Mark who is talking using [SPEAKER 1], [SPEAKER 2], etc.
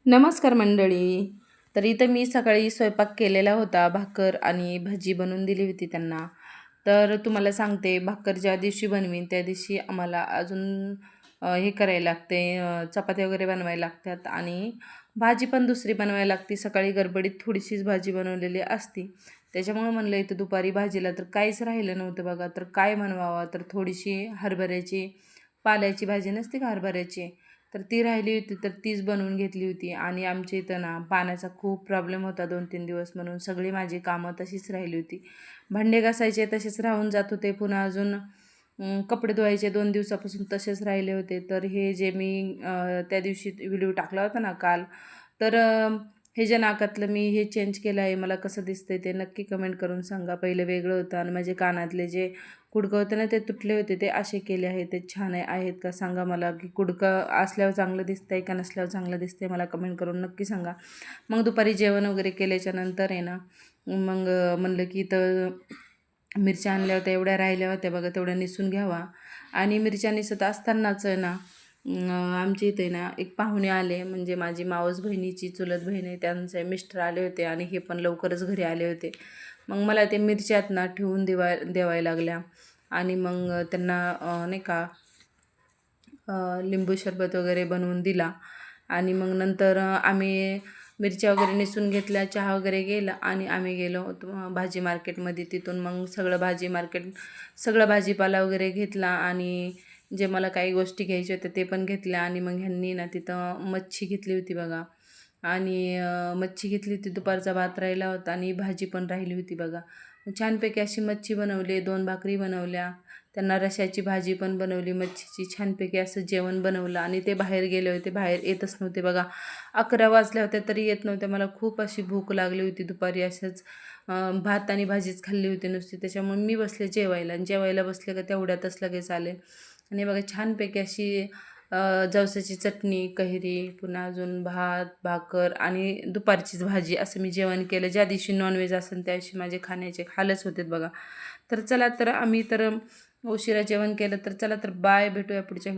[SPEAKER 1] नमस्कार मंडळी. तर इथं मी सकाळी स्वयंपाक केलेला होता. भाकर आणि भाजी बनवून दिली होती त्यांना. तर तुम्हाला सांगते, भाकर ज्या दिवशी बनवीन त्या दिवशी आम्हाला अजून हे करायला लागते, चपात्या वगैरे बनवायला लागतात आणि भाजी पण दुसरी बनवायला लागते. सकाळी गडबडीत थोडीशीच भाजी बनवलेली असती. त्याच्यामुळं म्हणलं इथं दुपारी भाजीला तर काहीच राहिलं नव्हतं बघा. तर काय बनवावं? तर थोडीशी हरभऱ्याची पाल्याची भाजी नसते का हरभऱ्याची, तर ती राहिली होती तर तीच बनवून घेतली होती. आणि आमच्या इथं ना पाण्याचा खूप प्रॉब्लेम होता 2-3 दिवस, म्हणून सगळी माझी कामं तशीच राहिली होती. भांडे घासायचे तसेच राहून जात होते, पुन्हा अजून कपडे धुवायचे 2 दिवसापासून तसेच राहिले होते. तर हे जे मी त्या दिवशी व्हिडिओ टाकला होता ना काल, तर हे जे नाकातलं मी हे चेंज केलं आहे. मला कसं दिसतंय ते नक्की कमेंट करून सांगा. पहिलं वेगळं होतं आणि माझे कानातले जे कुडकं होतं ना ते तुटले होते, ते असे केले आहेत. ते छान आहेत का सांगा मला, की कुडकं असल्यावर चांगलं दिसतंय का नसल्यावर चांगलं दिसतंय, मला कमेंट करून नक्की सांगा. मग दुपारी जेवण वगैरे केल्याच्या नंतर आहे ना, मग म्हणलं की तर मिरच्या आणल्या होत्या, एवढ्या राहिल्या होत्या बघा, तेवढ्या निसून घ्यावा. आणि मिरच्या निसत असतानाच ना आमच्या इथे ना एक पाहुणे आले, म्हणजे माझी मावस बहिणीची चुलत बहीण आहे, त्यांचे मिस्टर आले होते आणि हे पण लवकरच घरी आले होते. मग मला ते मिरच्यात ना ठेवून देवायला लागल्या. आणि मग त्यांना नाही का लिंबू सरबत वगैरे बनवून दिला. आणि मग नंतर आम्ही मिरच्या वगैरे नेसून घेतल्या, चहा वगैरे गेला आणि आम्ही गेलो होतो भाजी मार्केटमध्ये. तिथून मग सगळं भाजीपाला वगैरे घेतला आणि जे मला काही गोष्टी घ्यायच्या होत्या ते पण घेतल्या. आणि मग ह्यांनी ना तिथं मच्छी घेतली होती बघा. आणि मच्छी घेतली होती, दुपारचा भात राहिला होता आणि भाजी पण राहिली होती बघा. छानपैकी अशी मच्छी बनवली, 2 भाकरी बनवल्या, त्यांना रश्याची भाजी पण बनवली, मच्छीची छानपैकी असं जेवण बनवलं. आणि ते बाहेर गेले होते, बाहेर येतच नव्हते बघा. 11 वाजल्या होत्या तरी येत नव्हत्या. मला खूप अशी भूक लागली होती दुपारी, असंच भात आणि भाजीच खाल्ली होती नुसती. त्याच्यामुळे मी बसले जेवायला आणि जेवायला बसले का तेवढ्यातच लगेच आले. आणि बघा छानपैकी अशी जवसाची चटणी, कैरी, पुन्हा अजून भात, भाकर आणि दुपारचीच भाजी, असं मी जेवण केलं. ज्या दिवशी नॉनव्हेज असेल त्या दिवशी माझे खाण्याचे हालच होते बघा. तर चला, तर आम्ही तर उशिरा जेवण केलं. तर चला, तर बाय, भेटूया पुढच्या